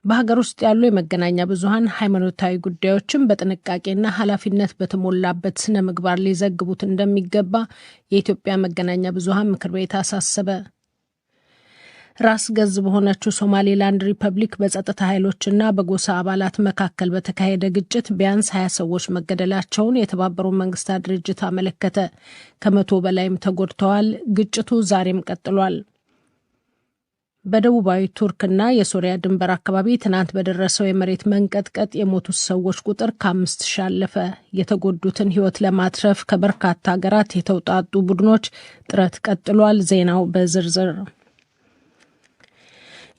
በሀገር ውስጥ ያሉ የመገናኛ ብዙሃን ሃይማኖታዊ ጉዳዮችን በጥንቃቄና ኃላፊነት በተሞላበት ስነ ምግባር ሊዘግቡት እንደሚገባ የኢትዮጵያ መገናኛ ብዙሃን ምክር ቤት አሳሰበ። ራስ ገዝ በሆነችው ሶማሌላንድ ሪፐብሊክ በጸጥታ ኃይሎችና በጎሳ አባላት መካከል በተካሄደ ግጭት ቢያንስ 20 ሰዎች መገደላቸውን የተባበሩት መንግስታት ድርጅት አመለከተ። ከ100 በላይም ተጎድተዋል። ግጭቱ ዛሬም ቀጥሏል። በደቡባዊ ቱርክና የሶሪያ ድንበር አካባቢ ትናንት በደረሰው የመሬት መንቀጥቀጥ የሞቱት ሰዎች ቁጥር ከ5000 አለፈ። የተጎዱትን ሕይወት ለማትረፍ ከበርካታ ሀገራት የተውጣጡ ቡድኖች ጥረት ቀጥሏል። ዜናው በዝርዝር።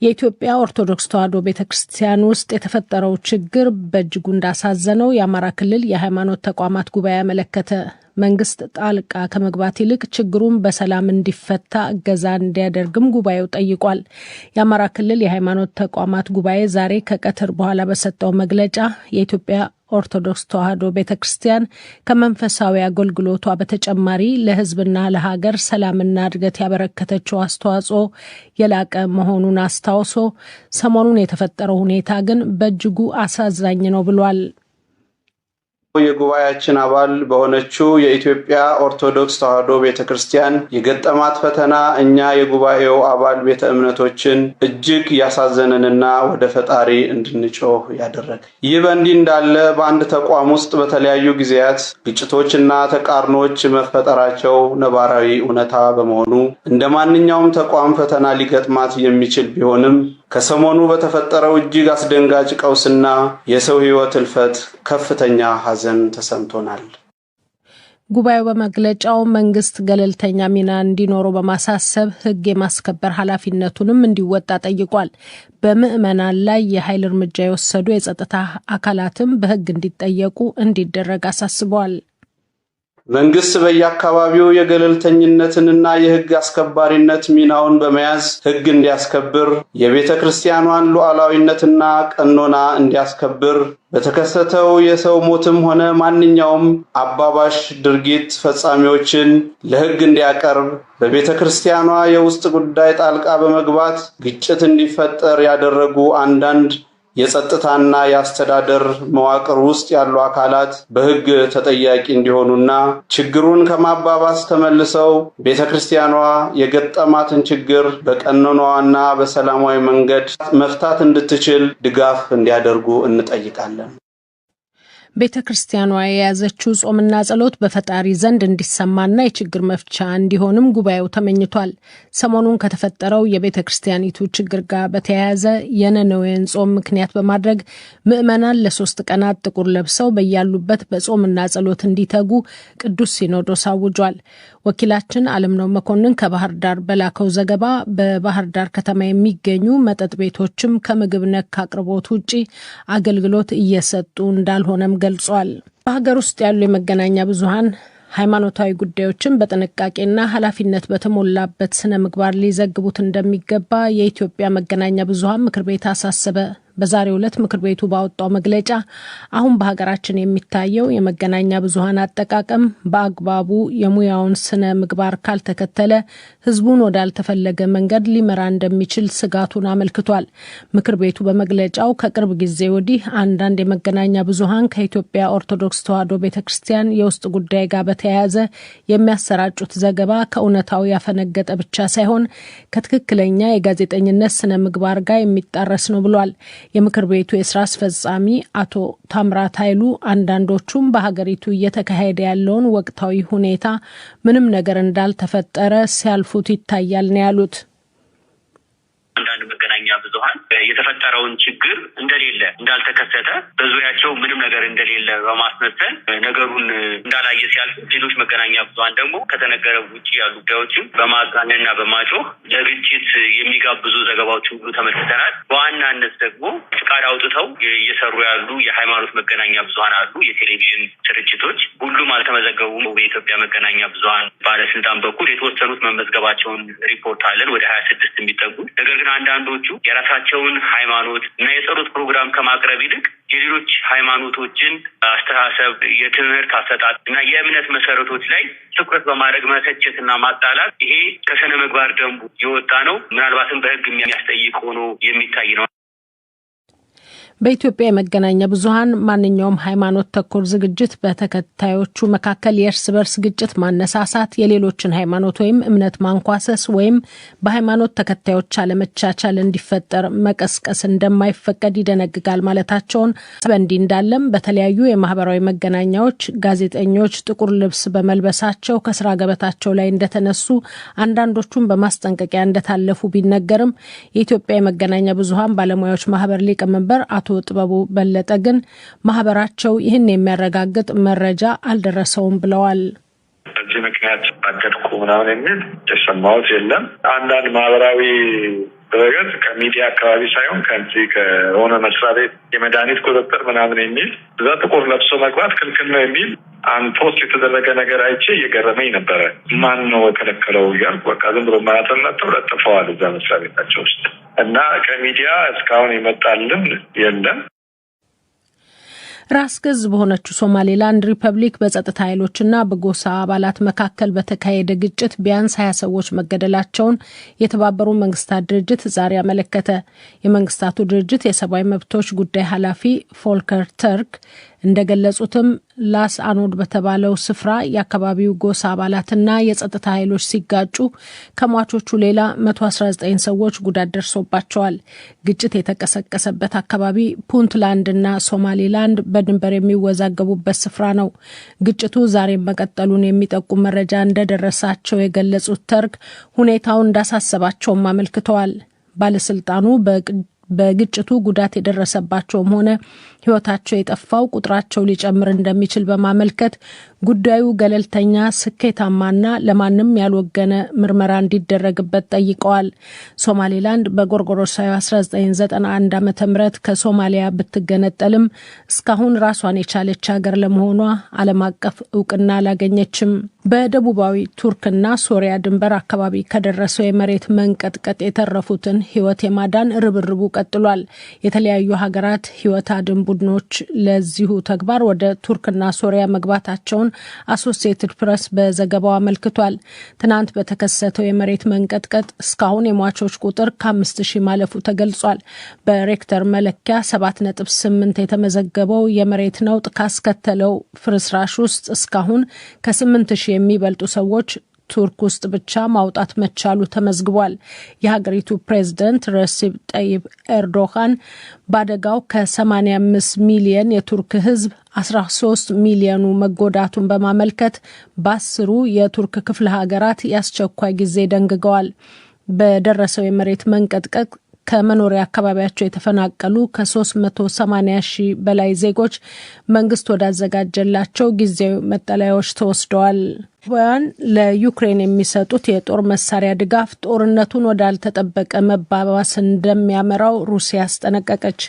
የኢትዮጵያ ኦርቶዶክስ ተዋሕዶ ቤተክርስቲያን ውስጥ የተፈጠረው ችግር በእጅጉ እንዳሳዘነው የአማራ ክልል የሃይማኖት ተቋማት ጉባኤ አመለከተ። መንግስት ጣልቃ ከመግባት ይልቅ ችግሩን በሰላም እንዲፈታ እገዛ እንዲያደርግም ጉባኤው ጠይቋል። የአማራ ክልል የሃይማኖት ተቋማት ጉባኤ ዛሬ ከቀትር በኋላ በሰጠው መግለጫ የኢትዮጵያ ኦርቶዶክስ ተዋሕዶ ቤተክርስቲያን ከመንፈሳዊ አገልግሎቷ በተጨማሪ ለሕዝብና ለሀገር ሰላምና እድገት ያበረከተችው አስተዋጽኦ የላቀ መሆኑን አስታውሶ ሰሞኑን የተፈጠረው ሁኔታ ግን በእጅጉ አሳዛኝ ነው ብሏል። የጉባኤያችን አባል በሆነችው የኢትዮጵያ ኦርቶዶክስ ተዋሕዶ ቤተክርስቲያን የገጠማት ፈተና እኛ የጉባኤው አባል ቤተ እምነቶችን እጅግ ያሳዘነንና ወደ ፈጣሪ እንድንጮህ ያደረገ። ይህ በእንዲህ እንዳለ በአንድ ተቋም ውስጥ በተለያዩ ጊዜያት ግጭቶችና ተቃርኖች መፈጠራቸው ነባራዊ እውነታ በመሆኑ እንደ ማንኛውም ተቋም ፈተና ሊገጥማት የሚችል ቢሆንም ከሰሞኑ በተፈጠረው እጅግ አስደንጋጭ ቀውስና የሰው ሕይወት እልፈት ከፍተኛ ሐዘን ተሰምቶናል። ጉባኤው በመግለጫው መንግስት ገለልተኛ ሚና እንዲኖረው በማሳሰብ ሕግ የማስከበር ኃላፊነቱንም እንዲወጣ ጠይቋል። በምዕመናን ላይ የኃይል እርምጃ የወሰዱ የጸጥታ አካላትም በሕግ እንዲጠየቁ እንዲደረግ አሳስበዋል። መንግስት በየአካባቢው የገለልተኝነትንና የሕግ አስከባሪነት ሚናውን በመያዝ ሕግ እንዲያስከብር፣ የቤተ ክርስቲያኗን ሉዓላዊነትና ቀኖና እንዲያስከብር፣ በተከሰተው የሰው ሞትም ሆነ ማንኛውም አባባሽ ድርጊት ፈጻሚዎችን ለሕግ እንዲያቀርብ፣ በቤተ ክርስቲያኗ የውስጥ ጉዳይ ጣልቃ በመግባት ግጭት እንዲፈጠር ያደረጉ አንዳንድ የጸጥታና የአስተዳደር መዋቅር ውስጥ ያሉ አካላት በሕግ ተጠያቂ እንዲሆኑና ችግሩን ከማባባስ ተመልሰው ቤተክርስቲያኗ የገጠማትን ችግር በቀኖናዋና በሰላማዊ መንገድ መፍታት እንድትችል ድጋፍ እንዲያደርጉ እንጠይቃለን። ቤተክርስቲያኗ የያዘችው ጾምና ጸሎት በፈጣሪ ዘንድ እንዲሰማና የችግር መፍቻ እንዲሆንም ጉባኤው ተመኝቷል። ሰሞኑን ከተፈጠረው የቤተክርስቲያኒቱ ችግር ጋር በተያያዘ የነነዌን ጾም ምክንያት በማድረግ ምዕመናን ለ3 ቀናት ጥቁር ለብሰው በያሉበት በጾምና ጸሎት እንዲተጉ ቅዱስ ሲኖዶስ አውጇል። ወኪላችን አለምነው መኮንን ከባህር ዳር በላከው ዘገባ በባህር ዳር ከተማ የሚገኙ መጠጥ ቤቶችም ከምግብ ነክ አቅርቦት ውጪ አገልግሎት እየሰጡ እንዳልሆነም ገልጿል። በሀገር ውስጥ ያሉ የመገናኛ ብዙሃን ሃይማኖታዊ ጉዳዮችን በጥንቃቄና ኃላፊነት በተሞላበት ስነ ምግባር ሊዘግቡት እንደሚገባ የኢትዮጵያ መገናኛ ብዙሃን ምክር ቤት አሳሰበ። በዛሬው ዕለት ምክር ቤቱ ባወጣው መግለጫ አሁን በሀገራችን የሚታየው የመገናኛ ብዙሃን አጠቃቀም በአግባቡ የሙያውን ስነ ምግባር ካልተከተለ ሕዝቡን ወዳልተፈለገ መንገድ ሊመራ እንደሚችል ስጋቱን አመልክቷል። ምክር ቤቱ በመግለጫው ከቅርብ ጊዜ ወዲህ አንዳንድ የመገናኛ ብዙሃን ከኢትዮጵያ ኦርቶዶክስ ተዋሕዶ ቤተክርስቲያን የውስጥ ጉዳይ ጋር በተያያዘ የሚያሰራጩት ዘገባ ከእውነታው ያፈነገጠ ብቻ ሳይሆን ከትክክለኛ የጋዜጠኝነት ስነ ምግባር ጋር የሚጣረስ ነው ብሏል። የምክር ቤቱ የስራ አስፈጻሚ አቶ ታምራት ኃይሉ አንዳንዶቹም በሀገሪቱ እየተካሄደ ያለውን ወቅታዊ ሁኔታ ምንም ነገር እንዳልተፈጠረ ሲያልፉት ይታያል ነው ያሉት። አንዳንድ መገናኛ ብዙሃን የተፈጠረውን ችግር እንደሌለ እንዳልተከሰተ በዙሪያቸው ምንም ነገር እንደሌለ በማስመሰል ነገሩን እንዳላየ ሲያልፉ፣ ሌሎች መገናኛ ብዙሃን ደግሞ ከተነገረ ውጪ ያሉ ጉዳዮችን በማጋነንና በማጮህ ለግጭት የሚጋብዙ ዘገባዎች ሁሉ ተመልክተናል። በዋናነት ደግሞ ፍቃድ አውጥተው እየሰሩ ያሉ የሃይማኖት መገናኛ ብዙሃን አሉ። የቴሌቪዥን ስርጭቶች ሁሉም አልተመዘገቡም። በኢትዮጵያ መገናኛ ብዙሃን ባለስልጣን በኩል የተወሰኑት መመዝገባቸውን ሪፖርት አለን፣ ወደ 26 የሚጠጉ። ነገር ግን አንዳንዶቹ የራሳቸውን ሃይማኖት እና የጸሎት ፕሮግራም ከማቅረብ ይልቅ የሌሎች ሃይማኖቶችን አስተሳሰብ፣ የትምህርት አሰጣጥ እና የእምነት መሰረቶች ላይ ትኩረት በማድረግ መተቸት እና ማጣላት፣ ይሄ ከስነ ምግባር ደንቡ የወጣ ነው። ምናልባትም በሕግ የሚያስጠይቅ ሆኖ የሚታይ ነው። በኢትዮጵያ የመገናኛ ብዙሃን ማንኛውም ሃይማኖት ተኮር ዝግጅት በተከታዮቹ መካከል የእርስ በርስ ግጭት ማነሳሳት፣ የሌሎችን ሃይማኖት ወይም እምነት ማንኳሰስ ወይም በሃይማኖት ተከታዮች አለመቻቻል እንዲፈጠር መቀስቀስ እንደማይፈቀድ ይደነግጋል ማለታቸውን በእንዲህ እንዳለም በተለያዩ የማህበራዊ መገናኛዎች ጋዜጠኞች ጥቁር ልብስ በመልበሳቸው ከስራ ገበታቸው ላይ እንደተነሱ አንዳንዶቹም በማስጠንቀቂያ እንደታለፉ ቢነገርም የኢትዮጵያ የመገናኛ ብዙሃን ባለሙያዎች ማህበር ሊቀመንበር አቶ ጥበቡ በለጠ ግን ማህበራቸው ይህን የሚያረጋግጥ መረጃ አልደረሰውም ብለዋል። በዚህ ምክንያት ባገድኩ ምናምን የሚል የሰማሁት የለም። አንዳንድ ማህበራዊ ድረገጽ ከሚዲያ አካባቢ ሳይሆን ከዚህ ከሆነ መስሪያ ቤት የመድኃኒት ቁጥጥር ምናምን የሚል እዛ ጥቁር ለብሶ መግባት ክልክል ነው የሚል አንድ ፖስት የተደረገ ነገር አይቼ እየገረመኝ ነበረ። ማን ነው የከለከለው እያልኩ በቃ ዝም ብሎ ማያተነጠው ለጥፈዋል እዛ መስሪያ ቤታቸው ውስጥ እና ከሚዲያ እስካሁን የመጣልን የለም። ራስ ገዝ በሆነችው ሶማሌላንድ ሪፐብሊክ በጸጥታ ኃይሎችና በጎሳ አባላት መካከል በተካሄደ ግጭት ቢያንስ 20 ሰዎች መገደላቸውን የተባበሩት መንግስታት ድርጅት ዛሬ አመለከተ። የመንግስታቱ ድርጅት የሰብአዊ መብቶች ጉዳይ ኃላፊ ፎልከር ተርክ እንደገለጹትም ላስ አኖድ በተባለው ስፍራ የአካባቢው ጎሳ አባላትና የጸጥታ ኃይሎች ሲጋጩ ከሟቾቹ ሌላ 119 ሰዎች ጉዳት ደርሶባቸዋል። ግጭት የተቀሰቀሰበት አካባቢ ፑንትላንድና ሶማሌላንድ በድንበር የሚወዛገቡበት ስፍራ ነው። ግጭቱ ዛሬም መቀጠሉን የሚጠቁም መረጃ እንደደረሳቸው የገለጹት ተርክ ሁኔታው እንዳሳሰባቸውም አመልክተዋል። ባለስልጣኑ በግጭቱ ጉዳት የደረሰባቸውም ሆነ ህይወታቸው የጠፋው ቁጥራቸው ሊጨምር እንደሚችል በማመልከት ጉዳዩ ገለልተኛ፣ ስኬታማና ለማንም ያልወገነ ምርመራ እንዲደረግበት ጠይቀዋል። ሶማሌላንድ በጎርጎሮሳዊ 1991 ዓ.ም ከሶማሊያ ብትገነጠልም እስካሁን ራሷን የቻለች ሀገር ለመሆኗ ዓለም አቀፍ እውቅና አላገኘችም። በደቡባዊ ቱርክና ሶሪያ ድንበር አካባቢ ከደረሰው የመሬት መንቀጥቀጥ የተረፉትን ህይወት የማዳን ርብርቡ ቀጥሏል። የተለያዩ ሀገራት ህይወት አድን ቡድኖች ለዚሁ ተግባር ወደ ቱርክና ሶሪያ መግባታቸውን አሶሲኤትድ ፕሬስ በዘገባው አመልክቷል። ትናንት በተከሰተው የመሬት መንቀጥቀጥ እስካሁን የሟቾች ቁጥር ከ5000 ማለፉ ተገልጿል። በሬክተር መለኪያ 7.8 የተመዘገበው የመሬት ነውጥ ካስከተለው ፍርስራሽ ውስጥ እስካሁን ከ8000 የሚበልጡ ሰዎች ቱርክ ውስጥ ብቻ ማውጣት መቻሉ ተመዝግቧል። የሀገሪቱ ፕሬዝዳንት ረሲብ ጠይብ ኤርዶጋን በአደጋው ከ85 ሚሊዮን የቱርክ ህዝብ 13 ሚሊዮኑ መጎዳቱን በማመልከት በ10 የቱርክ ክፍለ ሀገራት የአስቸኳይ ጊዜ ደንግገዋል። በደረሰው የመሬት መንቀጥቀጥ ከመኖሪያ አካባቢያቸው የተፈናቀሉ ከ380 ሺህ በላይ ዜጎች መንግስት ወዳዘጋጀላቸው ጊዜያዊ መጠለያዎች ተወስደዋል። ለዩክሬን የሚሰጡት የጦር መሳሪያ ድጋፍ ጦርነቱን ወዳልተጠበቀ መባባስ እንደሚያመራው ሩሲያ አስጠነቀቀች።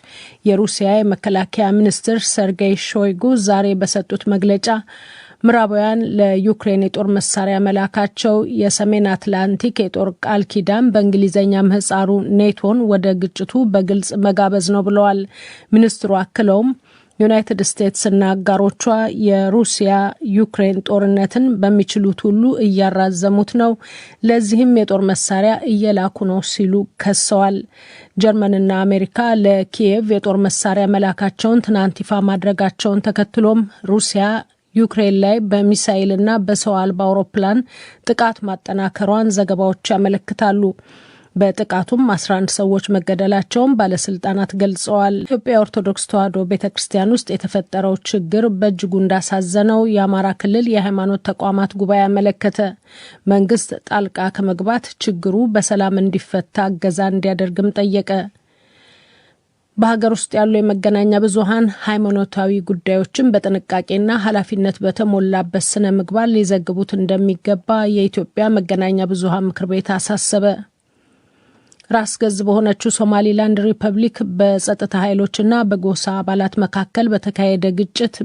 የሩሲያ የመከላከያ ሚኒስትር ሰርጌይ ሾይጉ ዛሬ በሰጡት መግለጫ ምዕራባውያን ለዩክሬን የጦር መሳሪያ መላካቸው የሰሜን አትላንቲክ የጦር ቃል ኪዳን በእንግሊዝኛ ምህጻሩ ኔቶን ወደ ግጭቱ በግልጽ መጋበዝ ነው ብለዋል። ሚኒስትሩ አክለውም ዩናይትድ ስቴትስና አጋሮቿ የሩሲያ ዩክሬን ጦርነትን በሚችሉት ሁሉ እያራዘሙት ነው፣ ለዚህም የጦር መሳሪያ እየላኩ ነው ሲሉ ከሰዋል። ጀርመንና አሜሪካ ለኪየቭ የጦር መሳሪያ መላካቸውን ትናንት ይፋ ማድረጋቸውን ተከትሎም ሩሲያ ዩክሬን ላይ በሚሳኤልና በሰው አልባ አውሮፕላን ጥቃት ማጠናከሯን ዘገባዎች ያመለክታሉ። በጥቃቱም 11 ሰዎች መገደላቸውን ባለስልጣናት ገልጸዋል። ኢትዮጵያ ኦርቶዶክስ ተዋሕዶ ቤተክርስቲያን ውስጥ የተፈጠረው ችግር በእጅጉ እንዳሳዘነው የአማራ ክልል የሃይማኖት ተቋማት ጉባኤ አመለከተ። መንግስት ጣልቃ ከመግባት ችግሩ በሰላም እንዲፈታ እገዛ እንዲያደርግም ጠየቀ። በሀገር ውስጥ ያሉ የመገናኛ ብዙሃን ሃይማኖታዊ ጉዳዮችን በጥንቃቄና ኃላፊነት በተሞላበት ስነ ምግባር ሊዘግቡት እንደሚገባ የኢትዮጵያ መገናኛ ብዙሃን ምክር ቤት አሳሰበ። ራስ ገዝ በሆነችው ሶማሌላንድ ሪፐብሊክ በጸጥታ ኃይሎችና በጎሳ አባላት መካከል በተካሄደ ግጭት